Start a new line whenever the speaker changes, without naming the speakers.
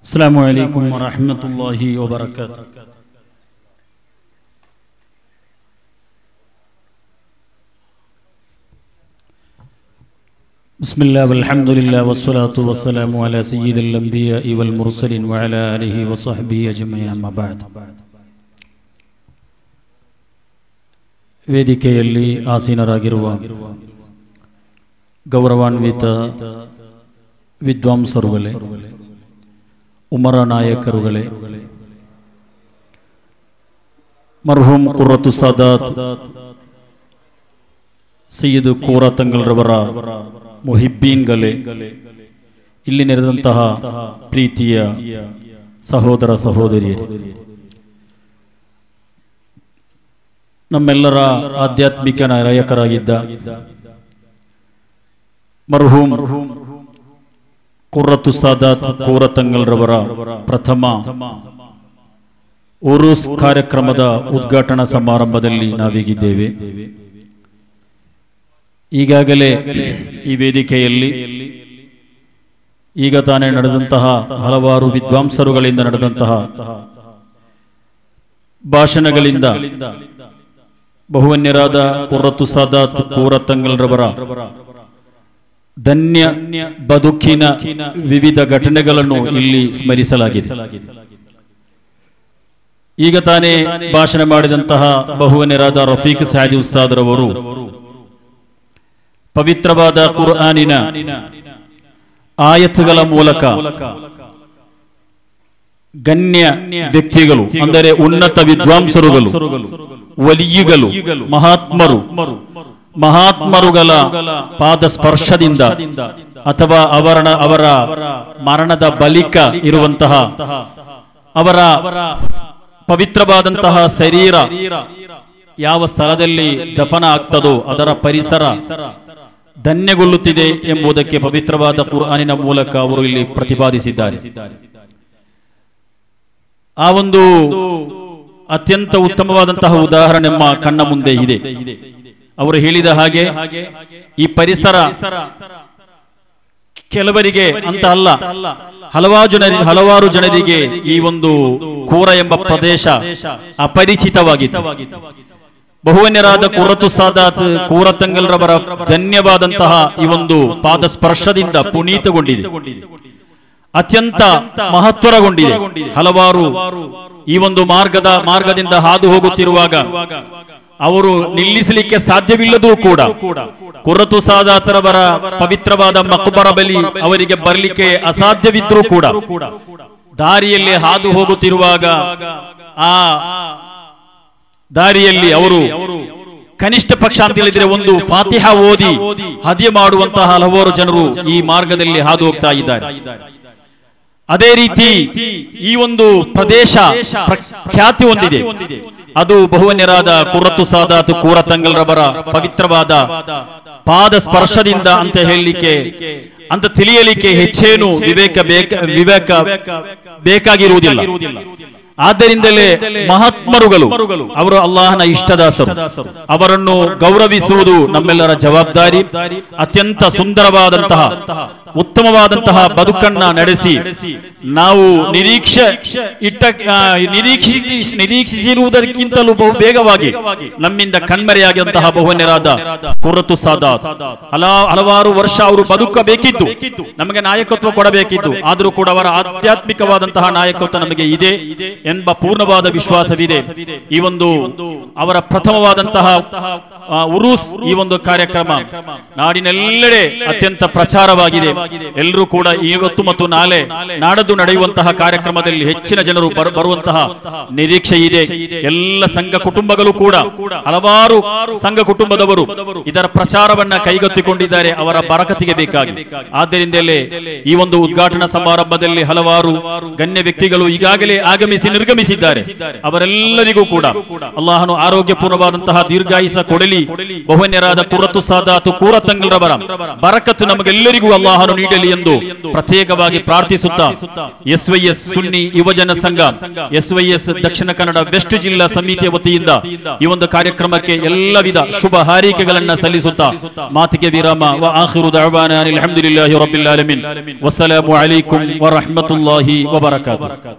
السلام عليكم ورحمة الله وبركاته. بسم الله والحمد لله والصلاة والسلام على سيد الأنبياء والمرسلين وعلى آله وصحبه أجمعين أما بعد. ವೇದಿಕೆಯಲ್ಲಿ ಆಸೀನರಾಗಿರುವ ಗೌರವಾನ್ವಿತ ವಿದ್ವಾಂಸರುಗಳೇ, ಉಮರ ನಾಯಕರುಗಳೇ, ಮರ್ಹೂಮ್ ಕುರ್ರತು ಸಾದಾತ್ ಸಯ್ಯದ್ ಕೋರತಂಗಲ್ರವರ ಮುಹಿಬ್ಬೀನ್ಗಳೇ, ಇಲ್ಲಿ ನೆರೆದಂತಹ ಪ್ರೀತಿಯ ಸಹೋದರ ಸಹೋದರಿಯರೇ, ನಮ್ಮೆಲ್ಲರ ಆಧ್ಯಾತ್ಮಿಕ ನಾಯಕರಾಗಿದ್ದ ಮರ್ಹೂಮ್ ಕುರ್ರತು ಸಾದಾತ್ ಕೋರತಂಗಲ್ರವರ ಪ್ರಥಮ ಉರೂಸ್ ಕಾರ್ಯಕ್ರಮದ ಉದ್ಘಾಟನಾ ಸಮಾರಂಭದಲ್ಲಿ ನಾವೀಗಿದ್ದೇವೆ. ಈಗಾಗಲೇ ಈ ವೇದಿಕೆಯಲ್ಲಿ ಈಗ ತಾನೇ ನಡೆದಂತಹ ಹಲವಾರು ವಿದ್ವಾಂಸರುಗಳಿಂದ ನಡೆದಂತಹ ಭಾಷಣಗಳಿಂದ ಬಹುವನ್ಯರಾದ ಕುರ್ರತು ಸಾದಾತ್ ಕೋರತಂಗಲ್ರವರ ಧನ್ಯ ಬದುಕಿನ ವಿವಿಧ ಘಟನೆಗಳನ್ನು ಇಲ್ಲಿ ಸ್ಮರಿಸಲಾಗಿದೆ. ಈಗ ತಾನೇ ಭಾಷಣ ಮಾಡಿದಂತಹ ಬಹುವನ್ಯರಾದ ರಫೀಕ್ ಸಾದಿ ಉಸ್ತಾದ್ರವರು ಪವಿತ್ರವಾದ ಕುರ್ಆನಿನ ಆಯತ್ಗಳ ಮೂಲಕ ಗಣ್ಯ ವ್ಯಕ್ತಿಗಳು ಅಂದರೆ ಉನ್ನತ ವಿದ್ವಾಂಸರುಗಳು, ವಲಿಯುಗಳು, ಮಹಾತ್ಮರುಗಳ ಪಾದ ಸ್ಪರ್ಶದಿಂದ ಅಥವಾ ಅವರ ಮರಣದ ಬಳಿಕ ಇರುವಂತಹ ಅವರ ಪವಿತ್ರವಾದಂತಹ ಶರೀರ ಯಾವ ಸ್ಥಳದಲ್ಲಿ ದಫನ ಆಗ್ತದೋ ಅದರ ಪರಿಸರ ಧನ್ಯಗೊಳ್ಳುತ್ತಿದೆ ಎಂಬುದಕ್ಕೆ ಪವಿತ್ರವಾದ ಕುರ್ಆನಿನ ಮೂಲಕ ಅವರು ಇಲ್ಲಿ ಪ್ರತಿಪಾದಿಸಿದ್ದಾರೆ. ಆ ಒಂದು ಅತ್ಯಂತ ಉತ್ತಮವಾದಂತಹ ಉದಾಹರಣೆ ನಮ್ಮ ಕಣ್ಣ ಮುಂದೆ ಇದೆ. ಅವರು ಹೇಳಿದ ಹಾಗೆ ಈ ಪರಿಸರ ಕೆಲವರಿಗೆ ಅಂತ ಅಲ್ಲ, ಹಲವಾರು ಜನರಿಗೆ ಈ ಒಂದು ಕೋರ ಎಂಬ ಪ್ರದೇಶ ಅಪರಿಚಿತವಾಗಿತ್ತು. ಬಹುವನ್ಯರಾದ ಕುರ್ರತು ಸಾದಾತ್ ಕೋರತಂಗಲ್ರವರ ಧನ್ಯವಾದಂತಹ ಈ ಒಂದು ಪಾದ ಸ್ಪರ್ಶದಿಂದ ಪುನೀತಗೊಂಡಿದೆ, ಅತ್ಯಂತ ಮಹತ್ವರಗೊಂಡಿದೆ. ಹಲವಾರು ಈ ಒಂದು ಮಾರ್ಗದಿಂದ ಹಾದು ಹೋಗುತ್ತಿರುವಾಗ ಅವರು ನಿಲ್ಲಿಸಲಿಕ್ಕೆ ಸಾಧ್ಯವಿಲ್ಲದೂ ಕೂಡ ಕುರ್ರತು ಸಾದಾತ್ರವರ ಪವಿತ್ರವಾದ ಮಕ್ಬರ ಬಳಿ ಅವರಿಗೆ ಬರಲಿಕ್ಕೆ ಅಸಾಧ್ಯವಿದ್ರೂ ಕೂಡ ದಾರಿಯಲ್ಲಿ ಹಾದು ಹೋಗುತ್ತಿರುವಾಗ ಆ ದಾರಿಯಲ್ಲಿ ಅವರು ಕನಿಷ್ಠ ಪಕ್ಷ ಅಂತ ಹೇಳಿದ್ರೆ ಒಂದು ಫಾತಿಹಾ ಓದಿ ಹದಿಯೆ ಮಾಡುವಂತಹ ಹಲವಾರು ಜನರು ಈ ಮಾರ್ಗದಲ್ಲಿ ಹಾದು ಹೋಗ್ತಾ ಇದ್ದಾರೆ. ಅದೇ ರೀತಿ ಈ ಒಂದು ಪ್ರದೇಶ ಖ್ಯಾತಿ ಹೊಂದಿದೆ. ಅದು ಬಹುವನ್ಯರಾದ ಕುರ್ರತು ಸಾದಾತ್ ಕೋರತಂಗಲ್ರವರ ಪವಿತ್ರವಾದ ಪಾದ ಸ್ಪರ್ಶದಿಂದ ಅಂತ ಹೇಳಲಿಕ್ಕೆ, ಅಂತ ತಿಳಿಯಲಿಕ್ಕೆ ಹೆಚ್ಚೇನು ವಿವೇಕ ಬೇಕಾಗಿರುವುದಿಲ್ಲ. ಆದ್ದರಿಂದಲೇ ಮಹಾತ್ಮರುಗಳು ಅವರು ಅಲ್ಲಾಹನ ಇಷ್ಟದಾಸರು, ಅವರನ್ನು ಗೌರವಿಸುವುದು ನಮ್ಮೆಲ್ಲರ ಜವಾಬ್ದಾರಿ. ಅತ್ಯಂತ ಸುಂದರವಾದಂತಹ ಉತ್ತಮವಾದಂತಹ ಬದುಕನ್ನ ನಡೆಸಿ ನಾವು ನಿರೀಕ್ಷಿಸಿರುವುದಕ್ಕಿಂತಲೂ ಬಹು ಬೇಗವಾಗಿ ನಮ್ಮಿಂದ ಕಣ್ಮರೆಯಾಗಿರುವಂತಹ ಬಹುವನ್ಯರಾದ ಕುರ್ರತು ಸಾದಾತ್ ಹಲವಾರು ವರ್ಷ ಅವರು ಬದುಕಬೇಕಿದ್ದು, ನಮಗೆ ನಾಯಕತ್ವ ಕೊಡಬೇಕಿದ್ದು, ಆದರೂ ಕೂಡ ಅವರ ಆಧ್ಯಾತ್ಮಿಕವಾದಂತಹ ನಾಯಕತ್ವ ನಮಗೆ ಇದೆ ಎಂಬ ಪೂರ್ಣವಾದ ವಿಶ್ವಾಸವಿದೆ. ಈ ಒಂದು ಅವರ ಪ್ರಥಮವಾದಂತಹ ಉರೂಸ್ ಈ ಒಂದು ಕಾರ್ಯಕ್ರಮ ನಾಡಿನೆಲ್ಲೆಡೆ ಅತ್ಯಂತ ಪ್ರಚಾರವಾಗಿದೆ. ಎಲ್ಲರೂ ಕೂಡ ಇವತ್ತು ಮತ್ತು ನಾಡದ್ದು ನಡೆಯುವಂತಹ ಕಾರ್ಯಕ್ರಮದಲ್ಲಿ ಹೆಚ್ಚಿನ ಜನರು ಬರುವಂತಹ ನಿರೀಕ್ಷೆ ಇದೆ. ಎಲ್ಲ ಸಂಘ ಕುಟುಂಬಗಳು ಕೂಡ, ಹಲವಾರು ಸಂಘ ಕುಟುಂಬದವರು ಇದರ ಪ್ರಚಾರವನ್ನ ಕೈಗೆತ್ತಿಕೊಂಡಿದ್ದಾರೆ ಅವರ ಬರಕತಿಗೆ ಬೇಕಾಗಿ. ಆದ್ದರಿಂದಲೇ ಈ ಒಂದು ಉದ್ಘಾಟನಾ ಸಮಾರಂಭದಲ್ಲಿ ಹಲವಾರು ಗಣ್ಯ ವ್ಯಕ್ತಿಗಳು ಈಗಾಗಲೇ ಆಗಮಿಸಿ ನಿರ್ಗಮಿಸಿದ್ದಾರೆ. ಅವರೆಲ್ಲರಿಗೂ ಕೂಡ ಅಲ್ಲಾಹನು ಆರೋಗ್ಯಪೂರ್ಣವಾದಂತಹ ದೀರ್ಘಾಯುಷ್ಯ ಕೊಡಲಿ ಬಹುನ್ಯರಾದ ಕುರತು ಸಾದಾತು ಕೂರತಂಗಲ್ರವರ ಬರಕತ್ತು ನಮಗೆಲ್ಲರಿಗೂ ಅಲ್ಲಾಹನು ನೀಡಲಿ ಎಂದು ಪ್ರತ್ಯೇಕವಾಗಿ ಪ್ರಾರ್ಥಿಸುತ್ತಾ SYS ಸುನ್ನಿ ಯುವಜನ ಸಂಘ SYS ದಕ್ಷಿಣ ಕನ್ನಡ ವೆಸ್ಟ್ ಜಿಲ್ಲಾ ಸಮಿತಿಯ ವತಿಯಿಂದ ಈ ಒಂದು ಕಾರ್ಯಕ್ರಮಕ್ಕೆ ಎಲ್ಲ ವಿಧ ಶುಭ ಹಾರೈಕೆಗಳನ್ನು ಸಲ್ಲಿಸುತ್ತಾ ಮಾತಿಗೆ ವಿರಾಮ. ವ ಆಖಿರು ದಅವಾನಾ ಅಲ್ಹಮ್ದುಲಿಲ್ಲಾಹಿ ರಬ್ಬಿಲ್ ಆಲಮೀನ್. ವಸ್ಸಲಾಮು ಅಲೈಕುಂ ವ ರಹ್ಮತುಲ್ಲಾಹಿ ವ ಬರಕಾತುಹು.